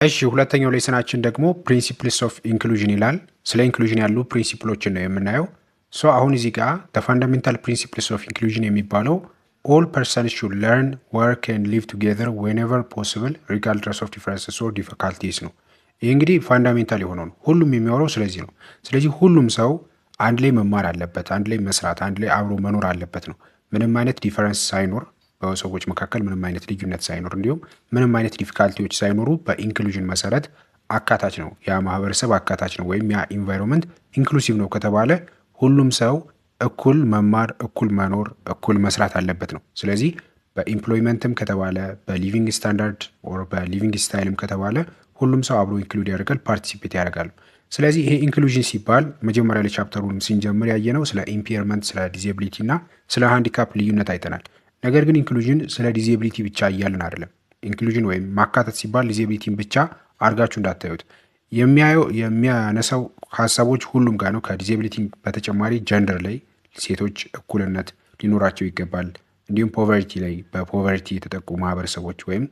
እሺ ሁለተኛው ሌሰናችን ደግሞ ፕሪንሲፕልስ ኦፍ ኢንክሉዥን ይላል። ስለ ኢንክሉዥን ያሉ ፕሪንሲፕሎችን ነው የምናየው። አሁን እዚህ ጋር ፈንዳሜንታል ፕሪንሲፕልስ ኦፍ ኢንክሉዥን የሚባለው ኦል ፐርሰንስ ሹድ ለርን ወርክ ኤንድ ሊቭ ቱጌዘር ዌንኤቨር ፖስብል ሪጋርድለስ ኦፍ ዲፈረንስስ ኦር ዲፊካልቲስ ነው። ይህ እንግዲህ ፋንዳሜንታል የሆነው ነው። ሁሉም የሚያወራው ስለዚህ ነው። ስለዚህ ሁሉም ሰው አንድ ላይ መማር አለበት፣ አንድ ላይ መስራት፣ አንድ ላይ አብሮ መኖር አለበት ነው። ምንም አይነት ዲፈረንስ ሳይኖር በሰዎች መካከል ምንም አይነት ልዩነት ሳይኖር እንዲሁም ምንም አይነት ዲፊካልቲዎች ሳይኖሩ በኢንክሉዥን መሰረት አካታች ነው። ያ ማህበረሰብ አካታች ነው ወይም ያ ኢንቫይሮንመንት ኢንክሉሲቭ ነው ከተባለ ሁሉም ሰው እኩል መማር፣ እኩል መኖር፣ እኩል መስራት አለበት ነው። ስለዚህ በኢምፕሎይመንትም ከተባለ በሊቪንግ ስታንዳርድ ኦር በሊቪንግ ስታይልም ከተባለ ሁሉም ሰው አብሮ ኢንክሉድ ያደርጋል፣ ፓርቲሲፔት ያደርጋሉ። ስለዚህ ይሄ ኢንክሉዥን ሲባል መጀመሪያ ላይ ቻፕተሩን ስንጀምር ያየነው ስለ ኢምፔርመንት፣ ስለ ዲዜቢሊቲ እና ስለ ሃንዲካፕ ልዩነት አይተናል። ነገር ግን ኢንክሉዥን ስለ ዲዜቢሊቲ ብቻ እያልን አይደለም። ኢንክሉዥን ወይም ማካተት ሲባል ዲዜቢሊቲን ብቻ አድርጋችሁ እንዳታዩት። የሚያነሳው ሀሳቦች ሁሉም ጋር ነው። ከዲዜቢሊቲ በተጨማሪ ጀንደር ላይ ሴቶች እኩልነት ሊኖራቸው ይገባል። እንዲሁም ፖቨርቲ ላይ በፖቨርቲ የተጠቁ ማህበረሰቦች ወይም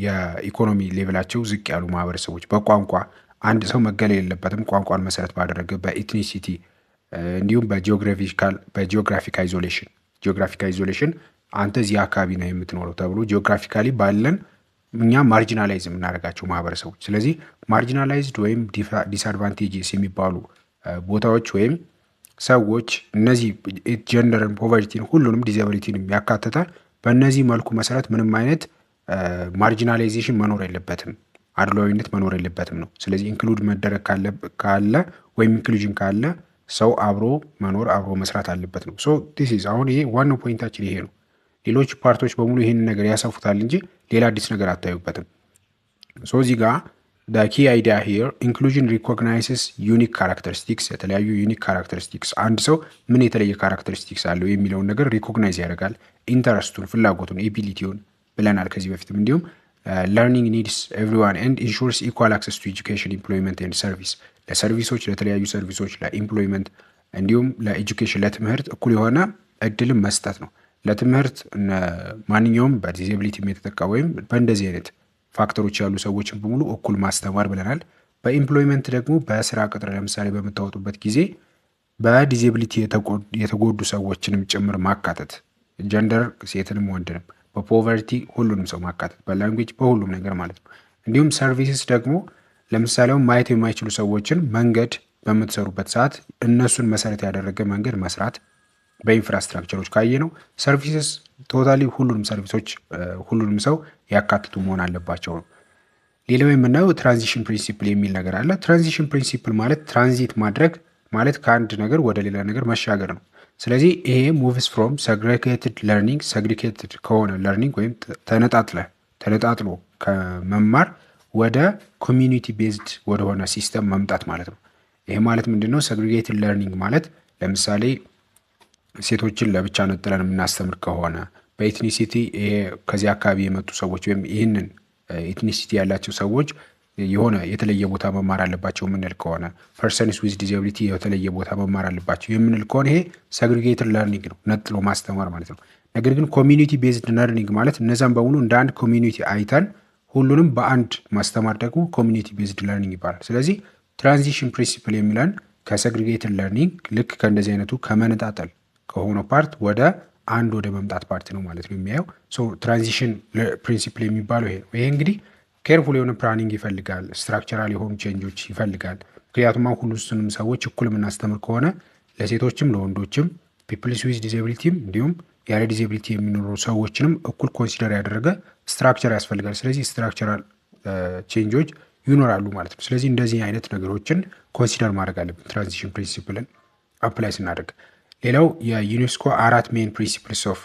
የኢኮኖሚ ሌቭላቸው ዝቅ ያሉ ማህበረሰቦች፣ በቋንቋ አንድ ሰው መገለል የለበትም ቋንቋን መሰረት ባደረገ፣ በኢትኒሲቲ እንዲሁም በጂኦግራፊክ አይዞሌሽን አንተ እዚህ አካባቢ ነው የምትኖረው ተብሎ ጂኦግራፊካሊ ባለን እኛ ማርጂናላይዝ የምናደርጋቸው ማህበረሰቦች። ስለዚህ ማርጂናላይዝድ ወይም ዲስአድቫንቴጅስ የሚባሉ ቦታዎች ወይም ሰዎች እነዚህ ጀንደርን፣ ፖቨርቲን፣ ሁሉንም ዲዛቢሊቲን ያካትታል። በእነዚህ መልኩ መሰረት ምንም አይነት ማርጂናላይዜሽን መኖር የለበትም፣ አድሏዊነት መኖር የለበትም ነው። ስለዚህ ኢንክሉድ መደረግ ካለ ወይም ኢንክሉዥን ካለ ሰው አብሮ መኖር አብሮ መስራት አለበት ነው። አሁን ይሄ ዋናው ፖይንታችን ይሄ ነው። ሌሎች ፓርቶች በሙሉ ይህንን ነገር ያሰፉታል እንጂ ሌላ አዲስ ነገር አታዩበትም። እዚህ ጋር ኪ አይዲያ ሂር ኢንክሉዥን ሪኮግናይዝስ ዩኒክ ካራክተሪስቲክስ፣ የተለያዩ ዩኒክ ካራክተሪስቲክስ፣ አንድ ሰው ምን የተለየ ካራክተሪስቲክስ አለው የሚለውን ነገር ሪኮግናይዝ ያደርጋል። ኢንተረስቱን፣ ፍላጎቱን፣ ኤቢሊቲውን ብለናል ከዚህ በፊትም። እንዲሁም ለርኒንግ ኒድስ ኤቭሪዋን ኤንድ ኢንሹርስ ኢኳል አክሰስ ቱ ኤጁኬሽን ኢምፕሎይመንት ኤንድ ሰርቪስ፣ ለሰርቪሶች፣ ለተለያዩ ሰርቪሶች፣ ለኢምፕሎይመንት እንዲሁም ለኤጁኬሽን፣ ለትምህርት እኩል የሆነ እድልም መስጠት ነው። ለትምህርት ማንኛውም በዲዜቢሊቲ የተጠቃ ወይም በእንደዚህ አይነት ፋክተሮች ያሉ ሰዎችን በሙሉ እኩል ማስተማር ብለናል። በኢምፕሎይመንት ደግሞ በስራ ቅጥር ለምሳሌ በምታወጡበት ጊዜ በዲዜቢሊቲ የተጎዱ ሰዎችንም ጭምር ማካተት፣ ጀንደር ሴትንም ወንድንም፣ በፖቨርቲ ሁሉንም ሰው ማካተት፣ በላንጉዌጅ በሁሉም ነገር ማለት ነው። እንዲሁም ሰርቪስስ ደግሞ ለምሳሌ ማየት የማይችሉ ሰዎችን መንገድ በምትሰሩበት ሰዓት እነሱን መሰረት ያደረገ መንገድ መስራት፣ በኢንፍራስትራክቸሮች ካየ ነው። ሰርቪስስ ቶታሊ ሁሉንም ሰርቪሶች ሁሉንም ሰው ያካትቱ መሆን አለባቸው ነው። ሌላው የምናየው ትራንዚሽን ፕሪንሲፕል የሚል ነገር አለ። ትራንዚሽን ፕሪንሲፕል ማለት ትራንዚት ማድረግ ማለት ከአንድ ነገር ወደ ሌላ ነገር መሻገር ነው። ስለዚህ ይሄ ሙቭስ ፍሮም ሰግሪጌትድ ለርኒንግ፣ ሰግሪጌትድ ከሆነ ለርኒንግ ወይም ተነጣጥሎ ከመማር ወደ ኮሚዩኒቲ ቤዝድ ወደሆነ ሲስተም መምጣት ማለት ነው። ይሄ ማለት ምንድነው? ሰግሪጌትድ ለርኒንግ ማለት ለምሳሌ ሴቶችን ለብቻ ነጥለን የምናስተምር ከሆነ በኢትኒሲቲ ይሄ ከዚህ አካባቢ የመጡ ሰዎች ወይም ይህንን ኢትኒሲቲ ያላቸው ሰዎች የሆነ የተለየ ቦታ መማር አለባቸው የምንል ከሆነ ፐርሰንስ ዊዝ ዲዛቢሊቲ የተለየ ቦታ መማር አለባቸው የምንል ከሆነ ይሄ ሰግሪጌትድ ለርኒንግ ነው፣ ነጥሎ ማስተማር ማለት ነው። ነገር ግን ኮሚዩኒቲ ቤዝድ ለርኒንግ ማለት እነዛም በሙሉ እንደ አንድ ኮሚዩኒቲ አይተን ሁሉንም በአንድ ማስተማር ደግሞ ኮሚዩኒቲ ቤዝድ ለርኒንግ ይባላል። ስለዚህ ትራንዚሽን ፕሪንሲፕል የሚለን ከሰግሪጌትድ ለርኒንግ ልክ ከእንደዚህ አይነቱ ከመነጣጠል ከሆነ ፓርት ወደ አንድ ወደ መምጣት ፓርት ነው ማለት ነው የሚያየው። ትራንዚሽን ፕሪንሲፕል የሚባለው ይሄ ነው። ይሄ እንግዲህ ኬርፉል የሆነ ፕላኒንግ ይፈልጋል፣ ስትራክቸራል የሆኑ ቼንጆች ይፈልጋል። ምክንያቱም ሁሉንም ሰዎች እኩል የምናስተምር ከሆነ ለሴቶችም ለወንዶችም ፒፕልስ ዊዝ ዲዛቢሊቲም እንዲሁም ያለ ዲዛቢሊቲ የሚኖሩ ሰዎችንም እኩል ኮንሲደር ያደረገ ስትራክቸር ያስፈልጋል። ስለዚህ ስትራክቸራል ቼንጆች ይኖራሉ ማለት ነው። ስለዚህ እንደዚህ አይነት ነገሮችን ኮንሲደር ማድረግ አለብን ትራንዚሽን ፕሪንሲፕልን አፕላይ ስናደርግ። ሌላው የዩኔስኮ 4 ሜን ፕሪንሲፕልስ ኦፍ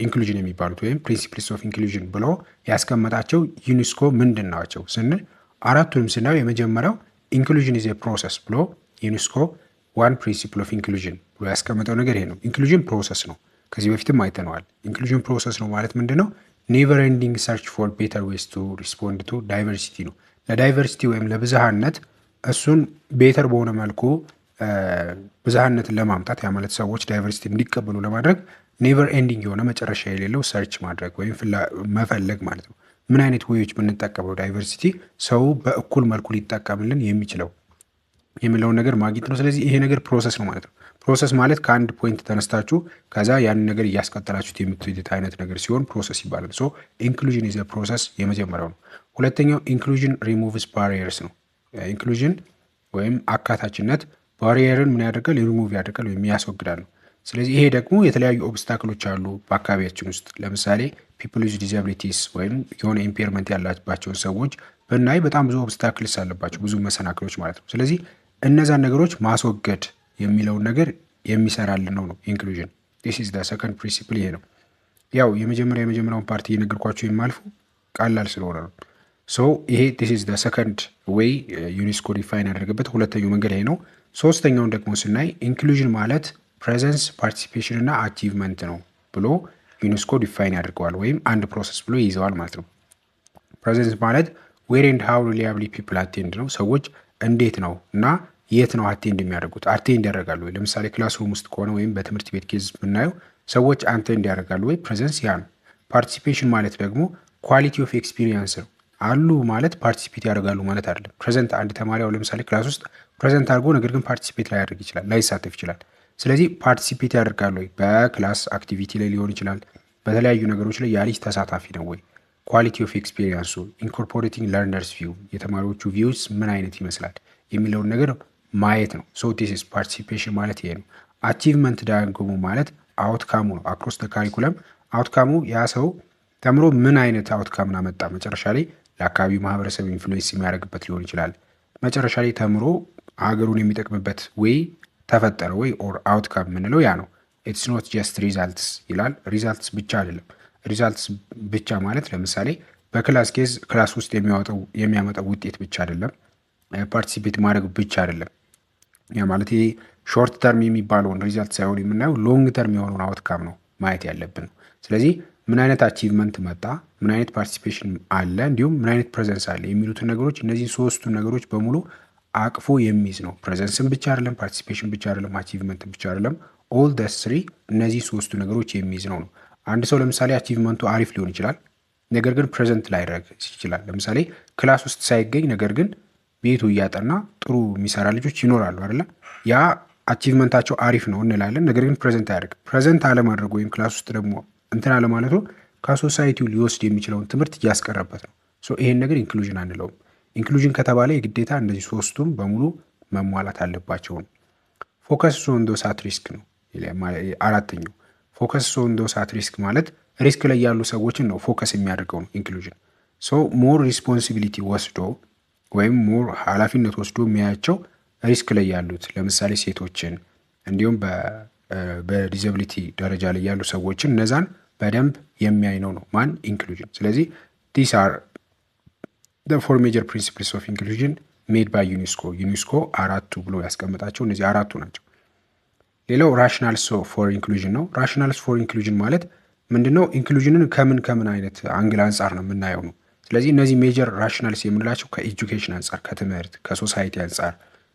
ኢንክሉዥን የሚባሉት ወይም ፕሪንሲፕልስ ኦፍ ኢንክሉዥን ብሎ ያስቀመጣቸው ዩኔስኮ ምንድን ናቸው ስንል አራቱንም ስናየው የመጀመሪያው ኢንክሉዥን ኢዝ ኤ ፕሮሰስ ብሎ ዩኔስኮ ዋን ፕሪንሲፕል ኦፍ ኢንክሉዥን ብሎ ያስቀመጠው ነገር ይሄ ነው። ኢንክሉዥን ፕሮሰስ ነው። ከዚህ በፊትም አይተነዋል። ኢንክሉዥን ፕሮሰስ ነው ማለት ምንድን ነው? ኔቨር ኤንዲንግ ሰርች ፎር ቤተር ዌይስ ቱ ሪስፖንድ ቱ ዳይቨርሲቲ ነው። ለዳይቨርሲቲ ወይም ለብዝሃነት እሱን ቤተር በሆነ መልኩ ብዝሃነትን ለማምጣት ያ ማለት ሰዎች ዳይቨርሲቲ እንዲቀበሉ ለማድረግ ኔቨር ኤንዲንግ የሆነ መጨረሻ የሌለው ሰርች ማድረግ ወይም መፈለግ ማለት ነው። ምን አይነት ወዮች ብንጠቀመው ዳይቨርሲቲ ሰው በእኩል መልኩ ሊጠቀምልን የሚችለው የሚለውን ነገር ማግኘት ነው። ስለዚህ ይሄ ነገር ፕሮሰስ ነው ማለት ነው። ፕሮሰስ ማለት ከአንድ ፖይንት ተነስታችሁ ከዛ ያንን ነገር እያስቀጠላችሁት የምትሄዱት አይነት ነገር ሲሆን ፕሮሰስ ይባላል። ሶ ኢንክሉዥን ኢዝ ፕሮሰስ የመጀመሪያው ነው። ሁለተኛው ኢንክሉዥን ሪሙቭስ ባሪየርስ ነው። ኢንክሉዥን ወይም አካታችነት ባሪየርን ምን ያደርጋል? ሪሙቭ ያደርጋል ወይም ያስወግዳል ነው። ስለዚህ ይሄ ደግሞ የተለያዩ ኦብስታክሎች አሉ በአካባቢያችን ውስጥ። ለምሳሌ ፒፕል ዊዝ ዲዛቢሊቲስ ወይም የሆነ ኢምፔርመንት ያላባቸውን ሰዎች ብናይ በጣም ብዙ ኦብስታክልስ አለባቸው፣ ብዙ መሰናክሎች ማለት ነው። ስለዚህ እነዛን ነገሮች ማስወገድ የሚለውን ነገር የሚሰራልን ነው ኢንክሉዥን። ዲስ ኢዝ ዘ ሰከንድ ፕሪንሲፕል ይሄ ነው። ያው የመጀመሪያውን ፓርቲ የነገርኳቸው የማልፉ ቀላል ስለሆነ ነው። ሶ ይሄ ዲስ ኢዝ ዘ ሰከንድ ዌይ ዩኔስኮ ዲፋይን ያደረገበት ሁለተኛው መንገድ ይሄ ነው። ሶስተኛውን ደግሞ ስናይ ኢንክሉዥን ማለት ፕሬዘንስ፣ ፓርቲሲፔሽን እና አቺቭመንት ነው ብሎ ዩኔስኮ ዲፋይን ያደርገዋል ወይም አንድ ፕሮሰስ ብሎ ይይዘዋል ማለት ነው። ፕሬዘንስ ማለት ዌር ኤንድ ሃው ሪሊያብሊ ፒፕል አቴንድ ነው። ሰዎች እንዴት ነው እና የት ነው አቴንድ የሚያደርጉት? አቴንድ ያደርጋሉ ወይ? ለምሳሌ ክላስሩም ውስጥ ከሆነ ወይም በትምህርት ቤት ኬዝ ብናየው ሰዎች አቴንድ ያደርጋሉ ወይ? ፕሬዘንስ ያ ነው። ፓርቲሲፔሽን ማለት ደግሞ ኳሊቲ ኦፍ ኤክስፒሪየንስ ነው። አሉ ማለት ፓርቲሲፔት ያደርጋሉ ማለት አይደለም። ፕሬዘንት አንድ ተማሪ ለምሳሌ ክላስ ውስጥ ፕሬዘንት አድርጎ ነገር ግን ፓርቲሲፔት ላይ ያደርግ ይችላል፣ ላይሳተፍ ይችላል። ስለዚህ ፓርቲሲፔት ያደርጋሉ ወይ? በክላስ አክቲቪቲ ላይ ሊሆን ይችላል፣ በተለያዩ ነገሮች ላይ ያ ልጅ ተሳታፊ ነው ወይ? ኳሊቲ ኦፍ ኤክስፒሪየንሱ ኢንኮርፖሬቲንግ ለርነርስ ቪው የተማሪዎቹ ቪውስ ምን አይነት ይመስላል የሚለውን ነገር ማየት ነው። ሶ ዲስ ኢዝ ፓርቲሲፔሽን ማለት ይሄ ነው። አቺቭመንት ደግሞ ማለት አውትካሙ ነው። አክሮስ ተ ካሪኩለም አውትካሙ ያ ሰው ተምሮ ምን አይነት አውትካምን አመጣ፣ መጨረሻ ላይ ለአካባቢው ማህበረሰብ ኢንፍሉዌንስ የሚያደርግበት ሊሆን ይችላል። መጨረሻ ላይ ተምሮ ሀገሩን የሚጠቅምበት ወይ ተፈጠረ ወይ ኦር አውትካም የምንለው ያ ነው። ኢትስ ኖት ጀስት ሪዛልትስ ይላል። ሪዛልትስ ብቻ አይደለም። ሪዛልትስ ብቻ ማለት ለምሳሌ በክላስ ኬዝ ክላስ ውስጥ የሚያመጣው ውጤት ብቻ አይደለም። ፓርቲሲፔት ማድረግ ብቻ አይደለም። ያ ማለት ይሄ ሾርት ተርም የሚባለውን ሪዛልት ሳይሆን የምናየው ሎንግ ተርም የሆነውን አውትካም ነው ማየት ያለብን። ስለዚህ ምን አይነት አቺቭመንት መጣ፣ ምን አይነት ፓርቲሲፔሽን አለ፣ እንዲሁም ምን አይነት ፕሬዘንስ አለ የሚሉትን ነገሮች እነዚህ ሶስቱን ነገሮች በሙሉ አቅፎ የሚይዝ ነው። ፕሬዘንስን ብቻ አይደለም፣ ፓርቲሲፔሽን ብቻ አይደለም፣ አቺቭመንትን ብቻ አይደለም። ኦል ደ ስሪ እነዚህ ሶስቱ ነገሮች የሚይዝ ነው። አንድ ሰው ለምሳሌ አቺቭመንቱ አሪፍ ሊሆን ይችላል፣ ነገር ግን ፕሬዘንት ላይደረግ ይችላል። ለምሳሌ ክላስ ውስጥ ሳይገኝ ነገር ግን ቤቱ እያጠና ጥሩ የሚሰራ ልጆች ይኖራሉ አይደለ? ያ አቺቭመንታቸው አሪፍ ነው እንላለን፣ ነገር ግን ፕሬዘንት አያደርግም። ፕሬዘንት አለማድረጉ ወይም ክላስ ውስጥ ደግሞ እንትን አለማለቱ ከሶሳይቲው ሊወስድ የሚችለውን ትምህርት እያስቀረበት ነው። ይሄን ነገር ኢንክሉዥን አንለውም። ኢንክሉዥን ከተባለ የግዴታ እነዚህ ሶስቱም በሙሉ መሟላት አለባቸው ነው። ፎከስ ኦን ዶስ አት ሪስክ ነው አራተኛው። ፎከስ ኦን ዶስ አት ሪስክ ማለት ሪስክ ላይ ያሉ ሰዎችን ነው ፎከስ የሚያደርገው ነው ኢንክሉዥን። ሞር ሪስፖንሲቢሊቲ ወስዶ ወይም ሞር ኃላፊነት ወስዶ የሚያያቸው ሪስክ ላይ ያሉት ለምሳሌ ሴቶችን እንዲሁም በዲዛቢሊቲ ደረጃ ላይ ያሉ ሰዎችን እነዛን በደንብ የሚያይ ነው ማን ኢንክሉዥን። ስለዚህ ዲስ አር the four major principles of inclusion made by ዩኔስኮ አራቱ ብሎ ያስቀምጣቸው እነዚህ አራቱ ናቸው። ሌላው ራሽናልስ ፎር ኢንክሉዥን ነው። ራሽናልስ ፎር ኢንክሉዥን ማለት ምንድነው? ኢንክሉዥንን ከምን አይነት አንግል አንጻር ነው የምናየው ነው። ስለዚህ እነዚህ ሜጀር ራሽናልስ የምንላቸው ከኤጁኬሽን አንጻር፣ ከትምህርት፣ ከሶሳይቲ አንጻር፣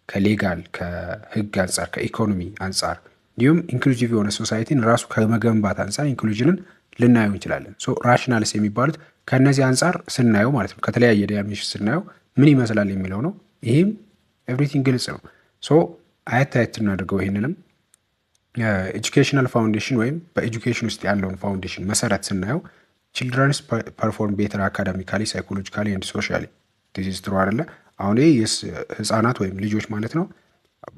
ከሌጋል ከህግ አንጻር፣ ከኢኮኖሚ አንጻር እንዲሁም ኢንክሉዚቭ የሆነ ሶሳይቲን ራሱ ከመገንባት አንጻር ኢንክሉዥንን ልናየው እንችላለን። ራሽናልስ የሚባሉት ከእነዚህ አንጻር ስናየው ማለት ነው፣ ከተለያየ ዳይሜንሽን ስናየው ምን ይመስላል የሚለው ነው። ይህም ኤቭሪቲንግ ግልጽ ነው። አየት እናድርገው። ይህንንም ኤጁኬሽናል ፋውንዴሽን ወይም በኤጁኬሽን ውስጥ ያለውን ፋውንዴሽን መሰረት ስናየው ችልድረንስ ፐርፎርም ቤተር አካዳሚካሊ ሳይኮሎጂካሊ ኤንድ ሶሻሊ ዲስ ትሩ አይደለ? አሁን ህፃናት ወይም ልጆች ማለት ነው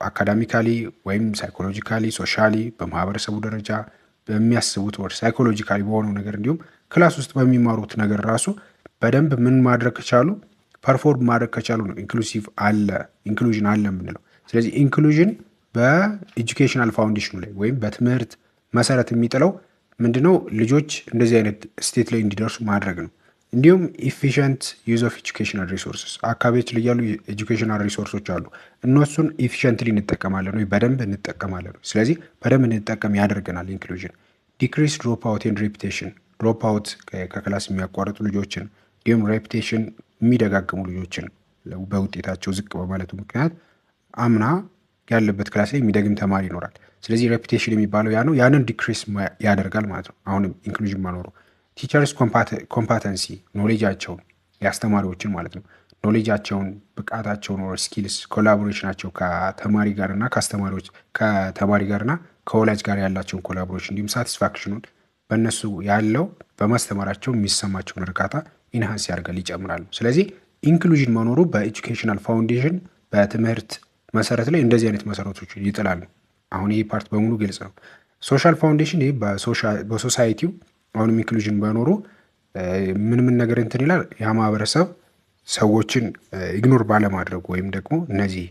አካዳሚካሊ ወይም ሳይኮሎጂካሊ ሶሻሊ በማህበረሰቡ ደረጃ በሚያስቡት ወር ሳይኮሎጂካሊ በሆነው ነገር እንዲሁም ክላስ ውስጥ በሚማሩት ነገር ራሱ በደንብ ምን ማድረግ ከቻሉ ፐርፎርም ማድረግ ከቻሉ ነው ኢንክሉዥን አለ የምንለው። ስለዚህ ኢንክሉዥን በኤጁኬሽናል ፋውንዴሽኑ ላይ ወይም በትምህርት መሰረት የሚጥለው ምንድነው? ልጆች እንደዚህ አይነት ስቴት ላይ እንዲደርሱ ማድረግ ነው። እንዲሁም ኢፊሽንት ዩዝ ኦፍ ኤጁኬሽናል ሪሶርስስ አካባቢዎች ላይ ያሉ ኤጁኬሽናል ሪሶርሶች አሉ። እነሱን ኢፊሽንትሊ እንጠቀማለን ወይ በደንብ እንጠቀማለን። ስለዚህ በደንብ እንጠቀም ያደርገናል ኢንክሉዥን። ዲክሪስ ድሮፕ አውት ኤንድ ሬፒቴሽን ድሮፕ አውት ከክላስ የሚያቋርጡ ልጆችን እንዲሁም ሬፒቴሽን የሚደጋግሙ ልጆችን በውጤታቸው ዝቅ በማለቱ ምክንያት አምና ያለበት ክላስ ላይ የሚደግም ተማሪ ይኖራል። ስለዚህ ሬፒቴሽን የሚባለው ያ ነው። ያንን ዲክሪስ ያደርጋል ማለት ነው። አሁንም ኢንክሉዥን ማኖሩ ቲቸርስ ኮምፓተንሲ ኖሌጃቸውን የአስተማሪዎችን ማለት ነው ኖሌጃቸውን ብቃታቸውን ኦር ስኪልስ ኮላቦሬሽናቸው ከተማሪ ጋርና ከአስተማሪዎች ከተማሪ ጋርና ከወላጅ ጋር ያላቸውን ኮላቦሬሽን እንዲሁም ሳቲስፋክሽኑን በእነሱ ያለው በማስተማራቸው የሚሰማቸውን እርካታ ኢንሃንስ ያደርጋል ይጨምራሉ። ስለዚህ ኢንክሉዥን መኖሩ በኤጁኬሽናል ፋውንዴሽን በትምህርት መሰረት ላይ እንደዚህ አይነት መሰረቶች ይጥላሉ። አሁን ይህ ፓርት በሙሉ ግልጽ ነው። ሶሻል ፋውንዴሽን ይህ በሶሳይቲው አሁንም ኢንክሉዥን በኖሩ ምን ነገር እንትን ይላል ያ ማህበረሰብ ሰዎችን ኢግኖር ባለማድረጉ ወይም ደግሞ እነዚህ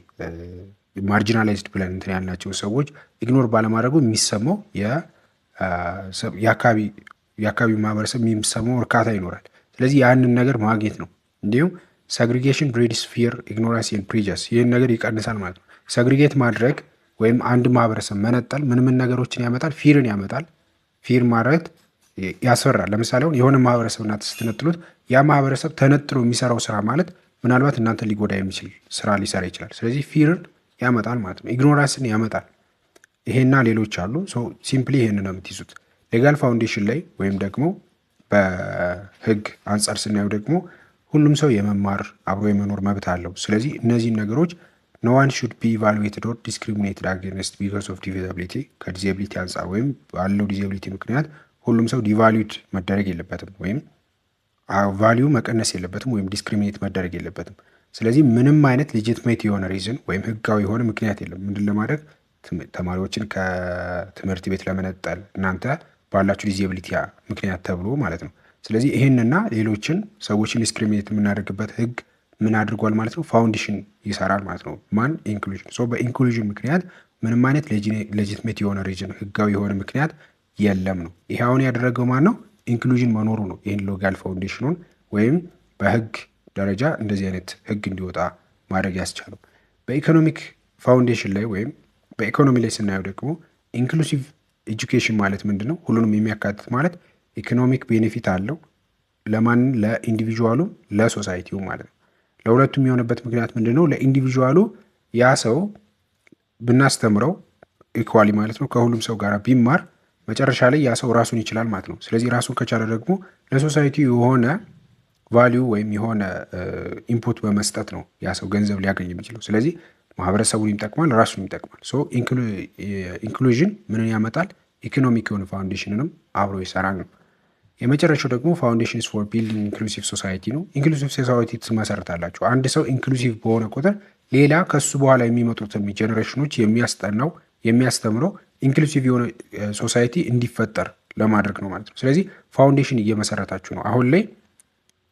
ማርጂናላይዝድ ብለን እንትን ያልናቸው ሰዎች ኢግኖር ባለማድረጉ የሚሰማው የአካባቢ ማህበረሰብ የሚሰማው እርካታ ይኖራል። ስለዚህ ያንን ነገር ማግኘት ነው። እንዲሁም ሰግሪጌሽን ብሪድስ ፊር ኢግኖራንስ ኤንድ ፕሪጀስ ይህን ነገር ይቀንሳል ማለት ነው። ሰግሪጌት ማድረግ ወይም አንድ ማህበረሰብ መነጠል ምን ነገሮችን ያመጣል? ፊርን ያመጣል። ፊር ማለት ያስፈራል። ለምሳሌ አሁን የሆነ ማህበረሰብ እናንተ ስትነጥሉት ያ ማህበረሰብ ተነጥሎ የሚሰራው ስራ ማለት ምናልባት እናንተ ሊጎዳ የሚችል ስራ ሊሰራ ይችላል። ስለዚህ ፊርን ያመጣል ማለት ነው። ኢግኖራንስን ያመጣል። ይሄና ሌሎች አሉ። ሲምፕሊ ይሄን ነው የምትይዙት። ሌጋል ፋውንዴሽን ላይ ወይም ደግሞ በህግ አንጻር ስናየው ደግሞ ሁሉም ሰው የመማር አብሮ የመኖር መብት አለው። ስለዚህ እነዚህን ነገሮች ኖ ዋን ሹድ ቢ ኢቫሉዌትድ ኦር ዲስክሪሚኔትድ አጌንስት ቢኮዝ ኦፍ ዲዛቢሊቲ ከዲዛቢሊቲ አንጻር ወይም ባለው ዲዛቢሊቲ ምክንያት ሁሉም ሰው ዲቫሉድ መደረግ የለበትም ወይም ቫሊዩ መቀነስ የለበትም ወይም ዲስክሪሚኔት መደረግ የለበትም። ስለዚህ ምንም አይነት ሌጂትሜት የሆነ ሪዝን ወይም ህጋዊ የሆነ ምክንያት የለም ምንድን ለማድረግ ተማሪዎችን ከትምህርት ቤት ለመነጠል እናንተ ባላችሁ ዲዛቢሊቲ ምክንያት ተብሎ ማለት ነው። ስለዚህ ይህንና ሌሎችን ሰዎችን ዲስክሪሚኔት የምናደርግበት ህግ ምን አድርጓል ማለት ነው? ፋውንዴሽን ይሰራል ማለት ነው። ማን? ኢንክሉዥን። በኢንክሉዥን ምክንያት ምንም አይነት ሌጂትሜት የሆነ ሪዝን ህጋዊ የሆነ ምክንያት የለም ነው። ይሄ አሁን ያደረገው ማን ነው? ኢንክሉዥን መኖሩ ነው። ይህን ሌጋል ፋውንዴሽኑን ወይም በህግ ደረጃ እንደዚህ አይነት ህግ እንዲወጣ ማድረግ ያስቻለው። በኢኮኖሚክ ፋውንዴሽን ላይ ወይም በኢኮኖሚ ላይ ስናየው ደግሞ ኢንክሉሲቭ ኤጁኬሽን ማለት ምንድን ነው? ሁሉንም የሚያካትት ማለት ኢኮኖሚክ ቤኔፊት አለው ለማን? ለኢንዲቪዥዋሉ፣ ለሶሳይቲው ማለት ነው። ለሁለቱም የሆነበት ምክንያት ምንድን ነው? ለኢንዲቪዥዋሉ ያ ሰው ብናስተምረው ኢኳሊ ማለት ነው ከሁሉም ሰው ጋር ቢማር መጨረሻ ላይ ያ ሰው ራሱን ይችላል ማለት ነው። ስለዚህ ራሱን ከቻለ ደግሞ ለሶሳይቲ የሆነ ቫሊዩ ወይም የሆነ ኢንፑት በመስጠት ነው ያ ሰው ገንዘብ ሊያገኝ የሚችለው። ስለዚህ ማህበረሰቡን ይጠቅማል፣ ራሱን ይጠቅማል። ኢንክሉዥን ምንን ያመጣል? ኢኮኖሚክ የሆነ ፋውንዴሽንንም አብሮ ይሰራል ነው። የመጨረሻው ደግሞ ፋውንዴሽንስ ፎር ቢልዲንግ ኢንክሉሲቭ ሶሳይቲ ነው። ኢንክሉሲቭ ሶሳይቲ ትመሰርታላችሁ። አንድ ሰው ኢንክሉሲቭ በሆነ ቁጥር ሌላ ከሱ በኋላ የሚመጡትን ጀኔሬሽኖች የሚያስተምረው ኢንክሉሲቭ የሆነ ሶሳይቲ እንዲፈጠር ለማድረግ ነው ማለት ነው። ስለዚህ ፋውንዴሽን እየመሰረታችሁ ነው። አሁን ላይ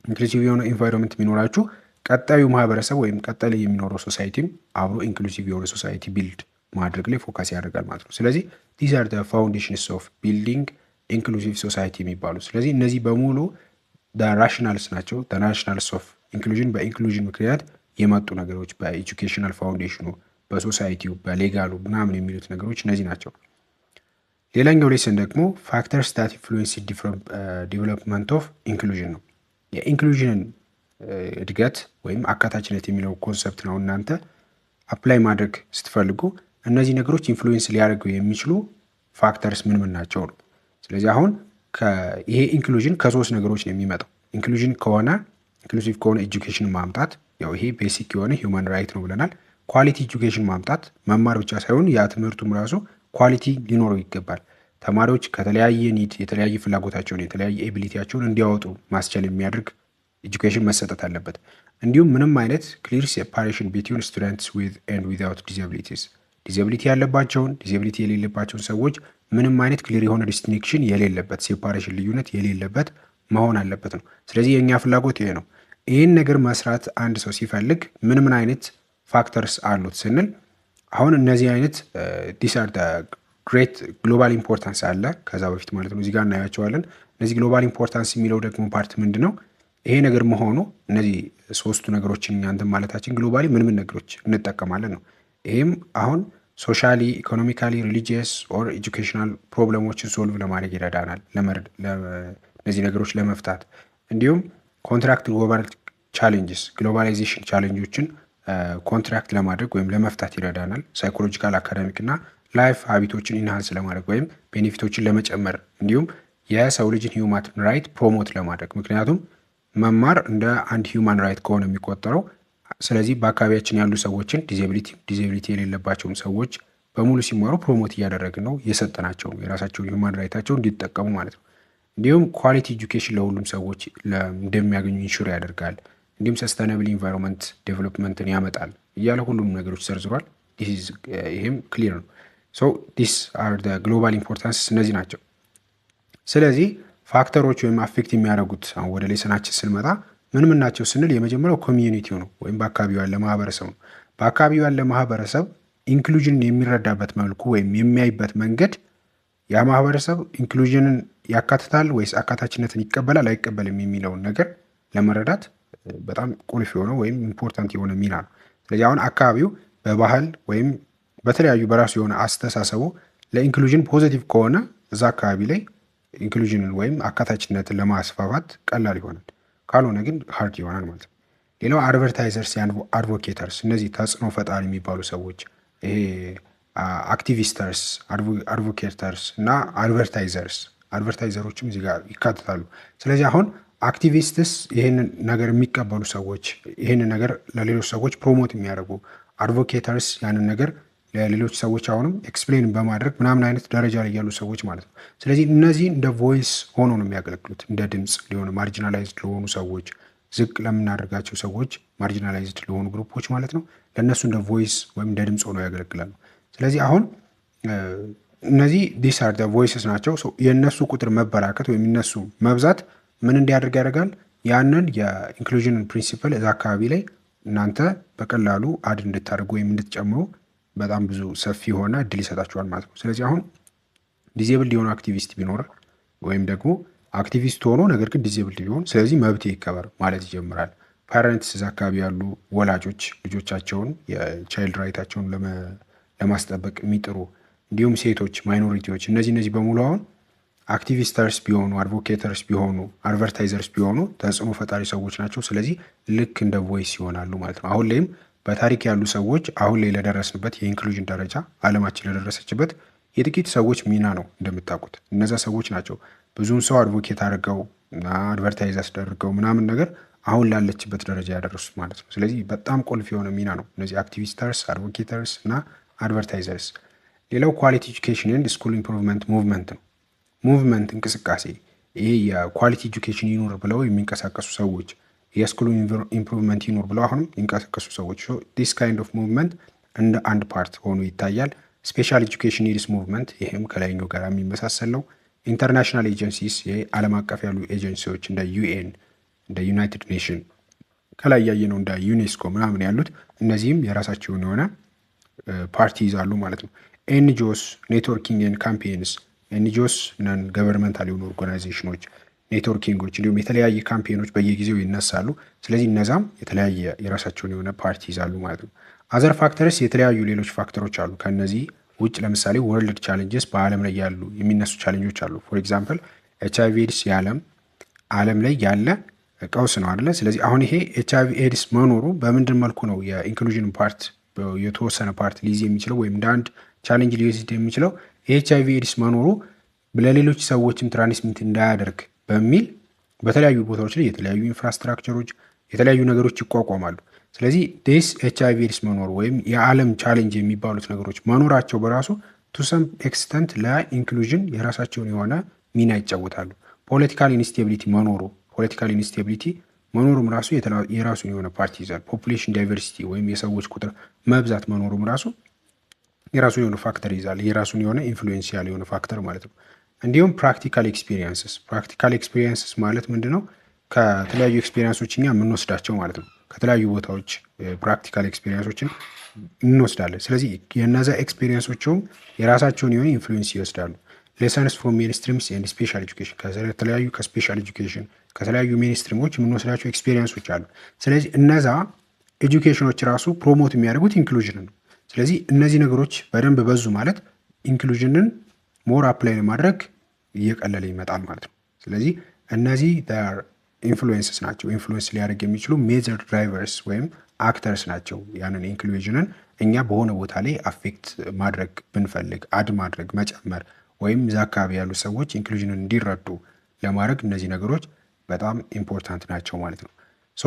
ኢንክሉሲቭ የሆነ ኢንቫይሮንመንት የሚኖራችሁ ቀጣዩ ማህበረሰብ ወይም ቀጣይ ላይ የሚኖረው ሶሳይቲም አብሮ ኢንክሉሲቭ የሆነ ሶሳይቲ ቢልድ ማድረግ ላይ ፎከስ ያደርጋል ማለት ነው። ስለዚህ ዲዝ አር ፋውንዴሽንስ ኦፍ ቢልዲንግ ኢንክሉሲቭ ሶሳይቲ የሚባሉ። ስለዚህ እነዚህ በሙሉ ራሽናልስ ናቸው። ናሽናልስ ኦፍ ኢንክሉዥን በኢንክሉዥን ምክንያት የመጡ ነገሮች በኤጁኬሽናል ፋውንዴሽኑ፣ በሶሳይቲው፣ በሌጋሉ ምናምን የሚሉት ነገሮች እነዚህ ናቸው። ሌላኛው ሌሰን ደግሞ ፋክተርስ ዳት ኢንፍሉዌንስ ዲቨሎፕመንት ኦፍ ኢንክሉዥን ነው። የኢንክሉዥንን እድገት ወይም አካታችነት የሚለው ኮንሰፕት ነው። እናንተ አፕላይ ማድረግ ስትፈልጉ እነዚህ ነገሮች ኢንፍሉዌንስ ሊያደርጉ የሚችሉ ፋክተርስ ምን ናቸው ነው። ስለዚህ አሁን ይሄ ኢንክሉዥን ከሶስት ነገሮች ነው የሚመጣው። ኢንክሉዥን ከሆነ ኢንክሉሲቭ ከሆነ ኤጁኬሽን ማምጣት፣ ያው ይሄ ቤሲክ የሆነ ሂውማን ራይት ነው ብለናል። ኳሊቲ ኤጁኬሽን ማምጣት መማር ብቻ ሳይሆን ያ ትምህርቱም ራሱ ኳሊቲ ሊኖረው ይገባል። ተማሪዎች ከተለያየ ኒድ የተለያየ ፍላጎታቸውን የተለያየ ኤቢሊቲያቸውን እንዲያወጡ ማስቻል የሚያደርግ ኤጁኬሽን መሰጠት አለበት። እንዲሁም ምንም አይነት ክሊር ሴፓሬሽን ቢትዊን ስቱደንትስ ዊዝ ኤንድ ዊዛውት ዲዛቢሊቲስ ዲዛቢሊቲ ያለባቸውን ዲዛቢሊቲ የሌለባቸውን ሰዎች ምንም አይነት ክሊር የሆነ ዲስቲንክሽን የሌለበት ሴፓሬሽን ልዩነት የሌለበት መሆን አለበት ነው። ስለዚህ የእኛ ፍላጎት ይሄ ነው። ይህን ነገር መስራት አንድ ሰው ሲፈልግ ምን አይነት ፋክተርስ አሉት ስንል አሁን እነዚህ አይነት ዲስ አር ግሬት ግሎባል ኢምፖርታንስ አለ ከዛ በፊት ማለት ነው። እዚህ ጋር እናያቸዋለን። እነዚህ ግሎባል ኢምፖርታንስ የሚለው ደግሞ ፓርት ምንድን ነው? ይሄ ነገር መሆኑ እነዚህ ሶስቱ ነገሮችን እናንተም ማለታችን ግሎባሊ ምን ነገሮች እንጠቀማለን ነው። ይህም አሁን ሶሻሊ፣ ኢኮኖሚካሊ፣ ሪሊጂየስ ኦር ኤጁኬሽናል ፕሮብለሞችን ሶልቭ ለማድረግ ይረዳናል፣ እነዚህ ነገሮች ለመፍታት። እንዲሁም ኮንትራክት ግሎባል ቻሌንጅስ ግሎባላይዜሽን ቻሌንጆችን ኮንትራክት ለማድረግ ወይም ለመፍታት ይረዳናል። ሳይኮሎጂካል፣ አካዳሚክ እና ላይፍ ሀቢቶችን ኢንሃንስ ለማድረግ ወይም ቤኔፊቶችን ለመጨመር እንዲሁም የሰው ልጅን ሂውማን ራይት ፕሮሞት ለማድረግ ምክንያቱም መማር እንደ አንድ ሂውማን ራይት ከሆነ የሚቆጠረው። ስለዚህ በአካባቢያችን ያሉ ሰዎችን ዲዜቢሊቲ የሌለባቸውም ሰዎች በሙሉ ሲማሩ ፕሮሞት እያደረግን ነው፣ እየሰጠናቸው ነው የራሳቸውን ሂውማን ራይታቸው እንዲጠቀሙ ማለት ነው። እንዲሁም ኳሊቲ ኤጁኬሽን ለሁሉም ሰዎች እንደሚያገኙ ኢንሹር ያደርጋል። እንዲሁም ሰስቴናብል ኢንቫይሮንመንት ዴቨሎፕመንትን ያመጣል እያለ ሁሉም ነገሮች ዘርዝሯል። ይህም ክሊር ነው። ሶ ዲስ አር ግሎባል ኢምፖርታንስ እነዚህ ናቸው። ስለዚህ ፋክተሮች ወይም አፌክት የሚያደርጉት አሁን ወደ ሌሰናችን ስንመጣ ምን ምን ናቸው ስንል የመጀመሪያው ኮሚዩኒቲው ነው ወይም በአካባቢው ያለ ማህበረሰብ ነው። በአካባቢው ያለ ማህበረሰብ ኢንክሉዥንን የሚረዳበት መልኩ ወይም የሚያይበት መንገድ ያ ማህበረሰብ ኢንክሉዥንን ያካትታል ወይስ አካታችነትን ይቀበላል አይቀበልም የሚለውን ነገር ለመረዳት በጣም ቁልፍ የሆነ ወይም ኢምፖርታንት የሆነ ሚና ነው። ስለዚህ አሁን አካባቢው በባህል ወይም በተለያዩ በራሱ የሆነ አስተሳሰቡ ለኢንክሉዥን ፖዚቲቭ ከሆነ እዛ አካባቢ ላይ ኢንክሉዥንን ወይም አካታችነትን ለማስፋፋት ቀላል ይሆናል። ካልሆነ ግን ሀርድ ይሆናል ማለት ነው። ሌላው አድቨርታይዘርስ፣ አድቮኬተርስ፣ እነዚህ ተጽዕኖ ፈጣሪ የሚባሉ ሰዎች ይሄ አክቲቪስተርስ፣ አድቮኬተርስ እና አድቨርታይዘሮችም እዚህ ጋር ይካተታሉ። ስለዚህ አሁን አክቲቪስትስ ይህንን ነገር የሚቀበሉ ሰዎች፣ ይህንን ነገር ለሌሎች ሰዎች ፕሮሞት የሚያደርጉ፣ አድቮኬተርስ ያንን ነገር ለሌሎች ሰዎች አሁንም ኤክስፕሌን በማድረግ ምናምን አይነት ደረጃ ላይ ያሉ ሰዎች ማለት ነው። ስለዚህ እነዚህ እንደ ቮይስ ሆኖ ነው የሚያገለግሉት፣ እንደ ድምፅ ሊሆኑ ማርጂናላይዝድ ለሆኑ ሰዎች፣ ዝቅ ለምናደርጋቸው ሰዎች፣ ማርጂናላይዝድ ለሆኑ ግሩፖች ማለት ነው። ለእነሱ እንደ ቮይስ ወይም እንደ ድምፅ ሆነው ያገለግላሉ። ስለዚህ አሁን እነዚህ ዲስ አር ቮይስስ ናቸው። የእነሱ ቁጥር መበራከት ወይም እነሱ መብዛት ምን እንዲያደርግ ያደርጋል? ያንን የኢንክሉዥንን ፕሪንሲፕል እዛ አካባቢ ላይ እናንተ በቀላሉ አድ እንድታደርጉ ወይም እንድትጨምሩ በጣም ብዙ ሰፊ የሆነ እድል ይሰጣቸዋል ማለት ነው። ስለዚህ አሁን ዲዜብልድ የሆነ አክቲቪስት ቢኖር ወይም ደግሞ አክቲቪስት ሆኖ ነገር ግን ዲዜብልድ ቢሆን ስለዚህ መብቴ ይከበር ማለት ይጀምራል። ፓረንትስ እዛ አካባቢ ያሉ ወላጆች ልጆቻቸውን የቻይልድ ራይታቸውን ለማስጠበቅ የሚጥሩ እንዲሁም ሴቶች፣ ማይኖሪቲዎች እነዚህ በሙሉ አሁን አክቲቪስተርስ ቢሆኑ፣ አድቮኬተርስ ቢሆኑ፣ አድቨርታይዘርስ ቢሆኑ ተጽዕኖ ፈጣሪ ሰዎች ናቸው። ስለዚህ ልክ እንደ ቮይስ ይሆናሉ ማለት ነው። አሁን ላይም በታሪክ ያሉ ሰዎች አሁን ላይ ለደረስንበት የኢንክሉዥን ደረጃ ዓለማችን ለደረሰችበት የጥቂት ሰዎች ሚና ነው። እንደምታውቁት እነዛ ሰዎች ናቸው ብዙውን ሰው አድቮኬት አድርገው እና አድቨርታይዝ አስደርገው ምናምን ነገር አሁን ላለችበት ደረጃ ያደረሱት ማለት ነው። ስለዚህ በጣም ቁልፍ የሆነ ሚና ነው እነዚህ አክቲቪስተርስ፣ አድቮኬተርስ እና አድቨርታይዘርስ። ሌላው ኳሊቲ ኤጁኬሽን ኤንድ ስኩል ኢምፕሩቭመንት ሙቭመንት ነው። ሙቭመንት እንቅስቃሴ፣ ይሄ የኳሊቲ ኤጁኬሽን ይኑር ብለው የሚንቀሳቀሱ ሰዎች፣ የስኩል ኢምፕሩቭመንት ይኑር ብለው አሁንም የሚንቀሳቀሱ ሰዎች። ዲስ ካይንድ ኦፍ ሙቭመንት እንደ አንድ ፓርት ሆኖ ይታያል። ስፔሻል ኤጁኬሽን ኒድስ ሙቭመንት፣ ይህም ከላይኛው ጋር የሚመሳሰል ነው። ኢንተርናሽናል ኤጀንሲስ፣ ይሄ ዓለም አቀፍ ያሉ ኤጀንሲዎች እንደ ዩኤን፣ እንደ ዩናይትድ ኔሽን፣ ከላይ ያየነው እንደ ዩኔስኮ ምናምን ያሉት እነዚህም የራሳቸውን የሆነ ፓርቲ ይዛሉ ማለት ነው። ኤንጂኦስ፣ ኔትወርኪንግ ኤንድ ካምፔንስ፣ ኤንጂኦስ ነን ገቨርንመንታል የሆኑ ኦርጋናይዜሽኖች፣ ኔትወርኪንጎች እንዲሁም የተለያየ ካምፔኖች በየጊዜው ይነሳሉ። ስለዚህ እነዛም የተለያየ የራሳቸውን የሆነ ፓርቲ ይዛሉ ማለት ነው። አዘር ፋክተርስ፣ የተለያዩ ሌሎች ፋክተሮች አሉ ከነዚህ ውጭ። ለምሳሌ ወርልድ ቻሌንጅስ፣ በዓለም ላይ ያሉ የሚነሱ ቻሌንጆች አሉ። ፎር ኤግዛምፕል ኤችአይቪ ኤድስ ዓለም ላይ ያለ ቀውስ ነው አይደለ? ስለዚህ አሁን ይሄ ኤችአይቪ ኤድስ መኖሩ በምንድን መልኩ ነው የኢንክሉዥን ፓርት የተወሰነ ፓርት ሊይዝ የሚችለው ወይም እንደ አንድ ቻሌንጅ ሊወስድ የሚችለው የኤችአይቪ ኤድስ መኖሩ ለሌሎች ሰዎችም ትራንስሚት እንዳያደርግ በሚል በተለያዩ ቦታዎች ላይ የተለያዩ ኢንፍራስትራክቸሮች፣ የተለያዩ ነገሮች ይቋቋማሉ። ስለዚህ ዴስ ኤችአይቪ ኤድስ መኖሩ ወይም የዓለም ቻሌንጅ የሚባሉት ነገሮች መኖራቸው በራሱ ቱ ሰም ኤክስተንት ለኢንክሉዥን የራሳቸውን የሆነ ሚና ይጫወታሉ። ፖለቲካል ኢንስቴቢሊቲ መኖሩም ራሱ የራሱን የሆነ ፓርቲ ይዛል። ፖፑሌሽን ዳይቨርሲቲ ወይም የሰዎች ቁጥር መብዛት መኖሩም ራሱ የራሱን የሆነ ፋክተር ይዛል። የራሱን የሆነ ኢንፍሉዌንሻል የሆነ ፋክተር ማለት ነው። እንዲሁም ፕራክቲካል ኤክስፒሪየንስስ ማለት ምንድን ነው? ከተለያዩ ኤክስፒሪየንሶች እኛ የምንወስዳቸው ማለት ነው። ከተለያዩ ቦታዎች ፕራክቲካል ኤክስፒሪየንሶችን እንወስዳለን። ስለዚህ የነዛ ኤክስፒሪየንሶችም የራሳቸውን የሆነ ኢንፍሉዌንስ ይወስዳሉ። ሌሰንስ ፍሮም ሜንስትሪምስ ኤንድ ስፔሻል ኤጁኬሽን፣ ከተለያዩ ከስፔሻል ኤጁኬሽን ከተለያዩ ሜንስትሪሞች የምንወስዳቸው ኤክስፒሪየንሶች አሉ። ስለዚህ እነዛ ኤጁኬሽኖች ራሱ ፕሮሞት የሚያደርጉት ኢንክሉዥንን ነው። ስለዚህ እነዚህ ነገሮች በደንብ በዙ ማለት ኢንክሉዥንን ሞር አፕላይ ለማድረግ እየቀለለ ይመጣል ማለት ነው። ስለዚህ እነዚህ ኢንፍሉዌንስስ ናቸው። ኢንፍሉዌንስ ሊያደርግ የሚችሉ ሜጀር ድራይቨርስ ወይም አክተርስ ናቸው። ያንን ኢንክሉዥንን እኛ በሆነ ቦታ ላይ አፌክት ማድረግ ብንፈልግ፣ አድ ማድረግ፣ መጨመር ወይም እዛ አካባቢ ያሉ ሰዎች ኢንክሉዥንን እንዲረዱ ለማድረግ እነዚህ ነገሮች በጣም ኢምፖርታንት ናቸው ማለት ነው። ሶ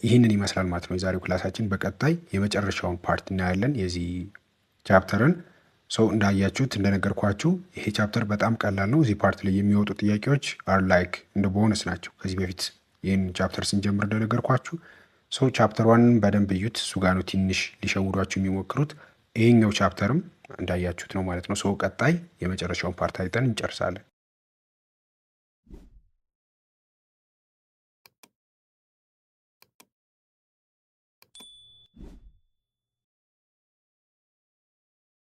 ይህንን ይመስላል ማለት ነው የዛሬው ክላሳችን። በቀጣይ የመጨረሻውን ፓርት እናያለን የዚህ ቻፕተርን። ሶ እንዳያችሁት እንደነገርኳችሁ ይሄ ቻፕተር በጣም ቀላል ነው። እዚህ ፓርት ላይ የሚወጡ ጥያቄዎች አር ላይክ እንደ ቦነስ ናቸው። ከዚህ በፊት ይህን ቻፕተር ስንጀምር እንደነገርኳችሁ ሶ ቻፕተር ዋንን በደንብ እዩት። እሱ ጋር ነው ትንሽ ሊሸውዷችሁ የሚሞክሩት። ይሄኛው ቻፕተርም እንዳያችሁት ነው ማለት ነው። ሶ ቀጣይ የመጨረሻውን ፓርት አይተን እንጨርሳለን።